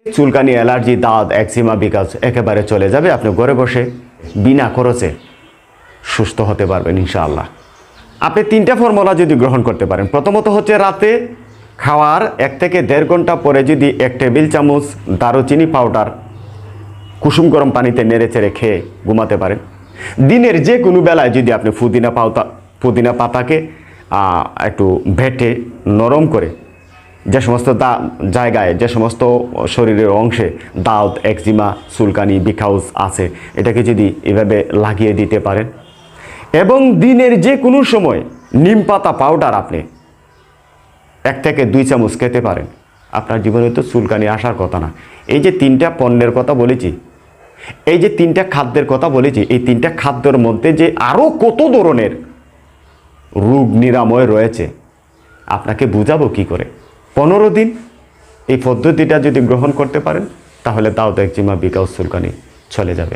চুলকানি, অ্যালার্জি, দাঁত, একজিমা, বিকাশ একেবারে চলে যাবে। আপনি ঘরে বসে বিনা খরচে সুস্থ হতে পারবেন ইনশাআল্লাহ। আপনি 3টা ফর্মুলা যদি গ্রহণ করতে পারেন, প্রথমত হচ্ছে রাতে খাওয়ার 1 থেকে 1.5 ঘন্টা পরে যদি 1 টেবিল চামচ দারুচিনি পাউডার কুসুম গরম পানিতে নেড়ে চেড়ে খেয়ে ঘুমাতে পারেন। দিনের যে কোনো বেলায় যদি আপনি পুদিনা পাতাকে একটু বেটে নরম করে যে সমস্ত জায়গায়, যে সমস্ত শরীরের অংশে দাঁত, একজিমা, চুলকানি, বিকাউজ আছে, এটাকে যদি এভাবে লাগিয়ে দিতে পারেন এবং দিনের যে কোনো সময় নিম পাতা পাউডার আপনি 1 থেকে 2 চামচ খেতে পারেন, আপনার জীবনে তো চুলকানি আসার কথা না। এই যে 3টা পণ্যের কথা বলেছি, এই যে 3টা খাদ্যের কথা বলেছি, এই 3টা খাদ্যের মধ্যে যে আরও কত ধরনের রোগ নিরাময় রয়েছে আপনাকে বুঝাবো কি করে। 15 দিন এই পদ্ধতিটা যদি গ্রহণ করতে পারেন তাহলে দাঁত, একজিমা, বিকাউজ, চুলকানি চলে যাবে।